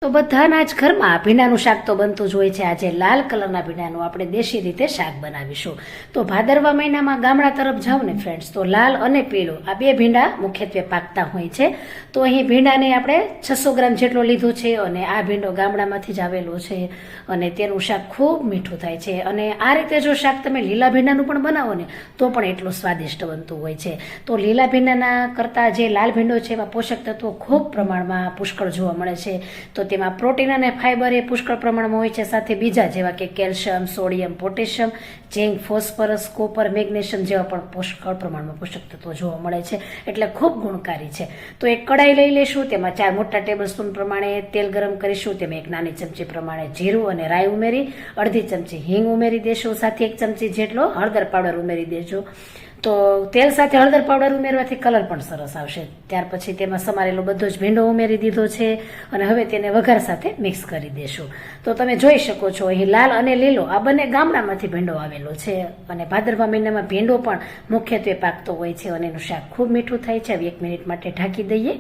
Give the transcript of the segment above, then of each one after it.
તો બધાના જ ઘરમાં ભીંડાનું શાક તો બનતું જ હોય છે। આજે લાલ કલરના ભીંડાનું આપણે દેશી રીતે શાક બનાવીશું। તો ભાદરવા મહિનામાં ગામડા તરફ જાવ ને ફ્રેન્ડ્સ, તો લાલ અને પીળો આ બે ભીંડા મુખ્યત્વે પાકતા હોય છે। તો અહીં ભીંડાને આપણે 600 ગ્રામ જેટલો લીધો છે અને આ ભીંડો ગામડામાંથી જ આવેલો છે અને તેનું શાક ખૂબ મીઠું થાય છે। અને આ રીતે જો શાક તમે લીલા ભીંડાનું પણ બનાવો ને તો પણ એટલું સ્વાદિષ્ટ બનતું હોય છે। તો લીલા ભીંડાના કરતાં જે લાલ ભીંડો છે એમાં પોષક તત્વો ખૂબ પ્રમાણમાં પુષ્કળ જોવા મળે છે। તો તેમાં પ્રોટીન અને ફાઇબર એ પુષ્કળ પ્રમાણમાં હોય છે, સાથે બીજા જેવા કે કેલ્શિયમ, સોડિયમ, પોટેશિયમ, ઝીંક, ફોસ્ફરસ, કોપર, મેગ્નેશિયમ જેવા પણ પુષ્કળ પ્રમાણમાં પોષક તત્વો જોવા મળે છે, એટલે ખૂબ ગુણકારી છે। તો એક કડાઈ લઈ લેશું, તેમાં 4 મોટા ટેબલ સ્પૂન પ્રમાણે તેલ ગરમ કરીશું, તેમાં 1 નાની ચમચી પ્રમાણે જીરું અને રાઈ ઉમેરી, અડધી ચમચી હિંગ ઉમેરી દેશું, સાથે 1 ચમચી જેટલો હળદર પાવડર ઉમેરી દેજો। તો તેલ સાથે હળદર પાવડર ઉમેરવાથી કલર પણ સરસ આવશે। ત્યાર પછી તેમાં સમારેલો બધો જ ભીંડો ઉમેરી દીધો છે અને હવે તેને વઘાર સાથે મિક્સ કરી દેશું। તો તમે જોઈ શકો છો અહીં લાલ અને લીલો આ બંને ગામડામાંથી ભીંડો આવેલો છે અને ભાદરવા મહિનામાં ભીંડો પણ મુખ્યત્વે પાકતો હોય છે અને એનું શાક ખૂબ મીઠું થાય છે। હવે 1 મિનિટ માટે ઢાંકી દઈએ।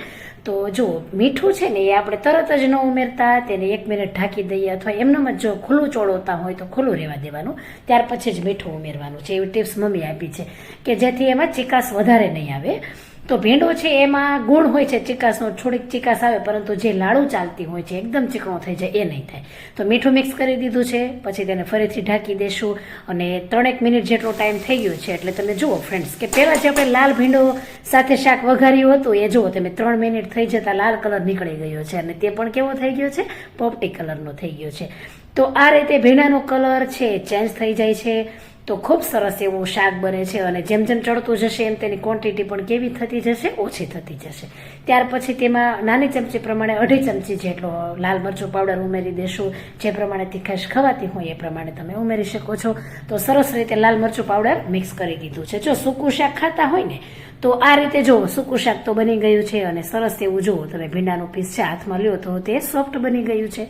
તો જો મીઠું છે ને એ આપણે તરત જ ન ઉમેરતા, તેને 1 મિનિટ ઢાંકી દઈએ અથવા એમનેમ જ જો ખુલ્લું ચોળવતા હોય તો ખુલ્લું રહેવા દેવાનું, ત્યાર પછી જ મીઠું ઉમેરવાનું છે। એવી ટિપ્સ મમ્મી આપી છે કે જેથી એમાં ચીકાશ વધારે નહીં આવે। તો ભીંડો છે એમાં ગુણ હોય છે ચીકાશનો, થોડીક ચીકાશ આવે, પરંતુ જે લાડુ ચાલતી હોય છે એકદમ ચીકણો થઈ જાય એ નહીં થાય। તો મીઠું મિક્સ કરી દીધું છે, પછી તેને ફરીથી ઢાંકી દેશું અને 3-1 મિનિટ જેટલો ટાઈમ થઈ ગયો છે। એટલે તમે જુઓ ફ્રેન્ડ્સ કે પહેલાં જે આપણે લાલ ભીંડો સાથે શાક વઘાર્યું હતું એ જુઓ તમે 3 મિનિટ થઈ જતા લાલ કલર નીકળી ગયો છે અને તે પણ કેવો થઈ ગયો છે, પોપટી કલરનો થઈ ગયો છે। તો આ રીતે ભીંડાનો કલર છે ચેન્જ થઈ જાય છે તો ખૂબ સરસ એવું શાક બને છે અને જેમ જેમ ચડતું જશે એમ તેની ક્વોન્ટિટી પણ કેવી થતી જશે, ઓછી થતી જશે। ત્યાર પછી તેમાં નાની ચમચી પ્રમાણે 2.5 ચમચી જેટલો લાલ મરચું પાવડર ઉમેરી દેશું। જે પ્રમાણે તીખાશ ખવાતી હોય એ પ્રમાણે તમે ઉમેરી શકો છો। તો સરસ રીતે લાલ મરચું પાવડર મિક્સ કરી દીધું છે। જો સૂકું શાક ખાતા હોય ને તો આ રીતે જો સૂકું શાક તો બની ગયું છે અને સરસ એવું જુઓ તમે ભીંડાનું પીસ છે હાથમાં લ્યો તો તે સોફ્ટ બની ગયું છે।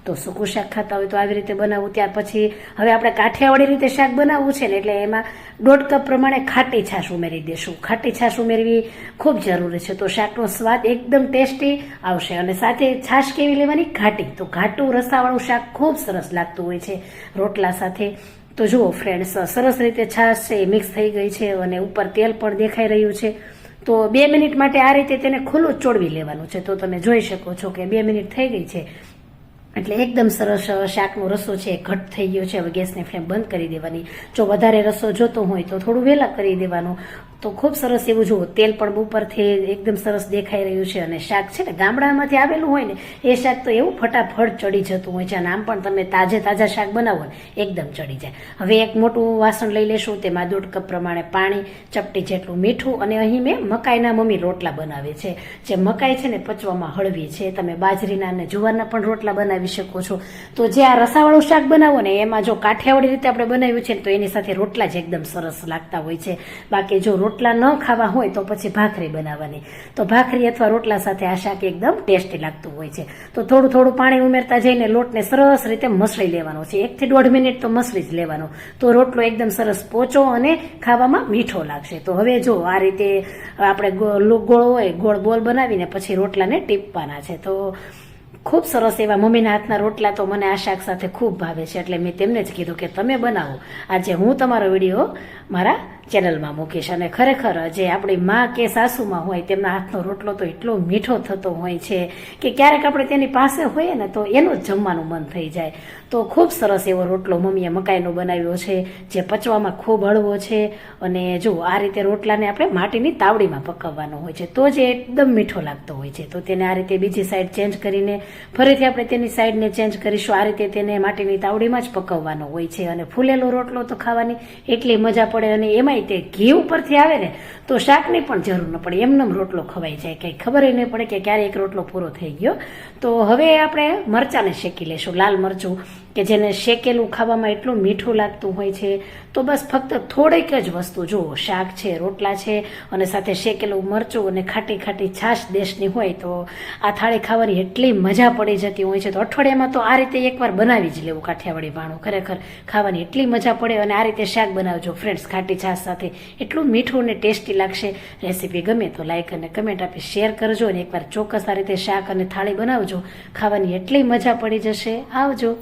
તો સૂકું શાક ખાતા હોય તો આવી રીતે બનાવવું। ત્યાર પછી હવે આપણે કાઠિયાવાડી રીતે શાક બનાવવું છે ને એટલે એમાં 1.5 કપ પ્રમાણે ખાટી છાશ ઉમેરી દેશું। ખાટી છાશ ઉમેરવી ખૂબ જરૂરી છે, તો શાકનો સ્વાદ એકદમ ટેસ્ટી આવશે અને સાથે છાશ કેવી લેવાની, ઘાટી। તો ઘાટું રસાવાળું શાક ખૂબ સરસ લાગતું હોય છે રોટલા સાથે। તો જુઓ ફ્રેન્ડ્સ સરસ રીતે છાશ છે મિક્સ થઈ ગઈ છે અને ઉપર તેલ પણ દેખાઈ રહ્યું છે। તો 2 મિનિટ માટે આ રીતે તેને ખુલ્લું ચોળવી લેવાનું છે। તો તમે જોઈ શકો છો કે 2 મિનિટ થઈ ગઈ છે એટલે એકદમ સરસ શાકનો રસો છે ઘટ થઈ ગયો છે। હવે ગેસની ફ્લેમ બંધ કરી દેવાની। જો વધારે રસો જોતો હોય તો થોડું વહેલા કરી દેવાનું। તો ખૂબ સરસ એવું જુઓ તેલ પણ ઉપરથી એકદમ સરસ દેખાઈ રહ્યું છે અને શાક છે ને ગામડામાંથી આવેલું હોય ને એ શાક તો એવું ફટાફટ ચડી જતું હોય છે અને આમ પણ તમે તાજા શાક બનાવો ને એકદમ ચડી જાય। હવે એક મોટું વાસણ લઈ લેશું, તેમાં 1.5 કપ પ્રમાણે પાણી, ચપટી જેટલું મીઠું અને અહીં મેં મકાઈના મમ્મી રોટલા બનાવે છે। જે મકાઈ છે ને પચવામાં હળવી છે, તમે બાજરીના અને જુવારના પણ રોટલા બનાવી શકો છો। તો જે આ રસાવાળું શાક બનાવો ને એમાં જો કાઠિયાવાડી રીતે આપણે બનાવ્યું છે તો એની સાથે રોટલા જ એકદમ સરસ લાગતા હોય છે। બાકી જો રોટલા ન ખાવા હોય તો પછી ભાખરી બનાવવાની, તો ભાખરી અથવા રોટલા સાથે આ શાક એકદમ ટેસ્ટી લાગતું હોય છે। તો થોડું પાણી ઉમેરતા જઈને લોટને સરસ રીતે મસળી લેવાનો છે। 1 થી 1.5 મિનિટ તો મસળી જ લેવાનો, તો રોટલો એકદમ સરસ પોચો અને ખાવામાં મીઠો લાગશે। તો હવે જો આ રીતે આપણે ગોળ હોય ગોળ બોલ બનાવીને પછી રોટલાને ટીપવાના છે। તો ખૂબ સરસ એવા મમ્મીના હાથના રોટલા તો મને આ શાક સાથે ખૂબ ભાવે છે, એટલે મેં તેમને જ કીધું કે તમે બનાવો। આજે હું તમારો વિડીયો મારા ચેનલમાં મૂકીશ અને ખરેખર જે આપણી માં કે સાસુમાં હોય તેમના હાથનો રોટલો તો એટલો મીઠો થતો હોય છે કે ક્યારેક આપણે તેની પાસે હોઈએ ને તો એનું જ જમવાનું મન થઈ જાય। તો ખૂબ સરસ એવો રોટલો મમ્મીએ મકાઈનો બનાવ્યો છે જે પચવામાં ખૂબ હળવો છે અને જો આ રીતે રોટલાને આપણે માટીની તાવડીમાં પકવવાનો હોય છે તો જે એકદમ મીઠો લાગતો હોય છે। તો તેને આ રીતે બીજી સાઈડ ચેન્જ કરીને ફરીથી આપણે તેની સાઈડને ચેન્જ કરીશું। આ રીતે તેને માટીની તાવડીમાં જ પકવવાનો હોય છે અને ફૂલેલો રોટલો તો ખાવાની એટલી મજા પડે અને એમાંય તે ઘી ઉપરથી આવે ને તો શાકની પણ જરૂર ન પડે, એમનેમ રોટલો ખવાઈ જાય, કંઈ ખબર નહીં પડે કે ક્યારે એક રોટલો પૂરો થઈ ગયો। તો હવે આપણે મરચાંને શેકી લેશું, લાલ મરચું કે જેને શેકેલું ખાવામાં એટલું મીઠું લાગતું હોય છે, તો બસ ફક્ત થોડીક જ વસ્તુ જુઓ, શાક છે, રોટલા છે અને સાથે શેકેલું મરચું અને ખાટી ખાટી છાશ દેશની હોય તો આ થાળી ખાવાની એટલી મજા પડી જતી હોય છે. તો અઠવાડિયામાં તો આ રીતે એકવાર બનાવી જ લેવું કાઠિયાવાડી ભાણું, ખરેખર ખાવાની એટલી મજા પડે. અને આ રીતે શાક બનાવજો ફ્રેન્ડ્સ ખાટી છાશ સાથે, એટલું મીઠું અને ટેસ્ટી લાગશે. રેસીપી ગમે તો લાઈક અને કમેન્ટ આપી શેર કરજો અને એકવાર ચોક્કસ આ રીતે શાક અને થાળી બનાવજો, ખાવાની એટલી મજા પડી જશે. આવજો.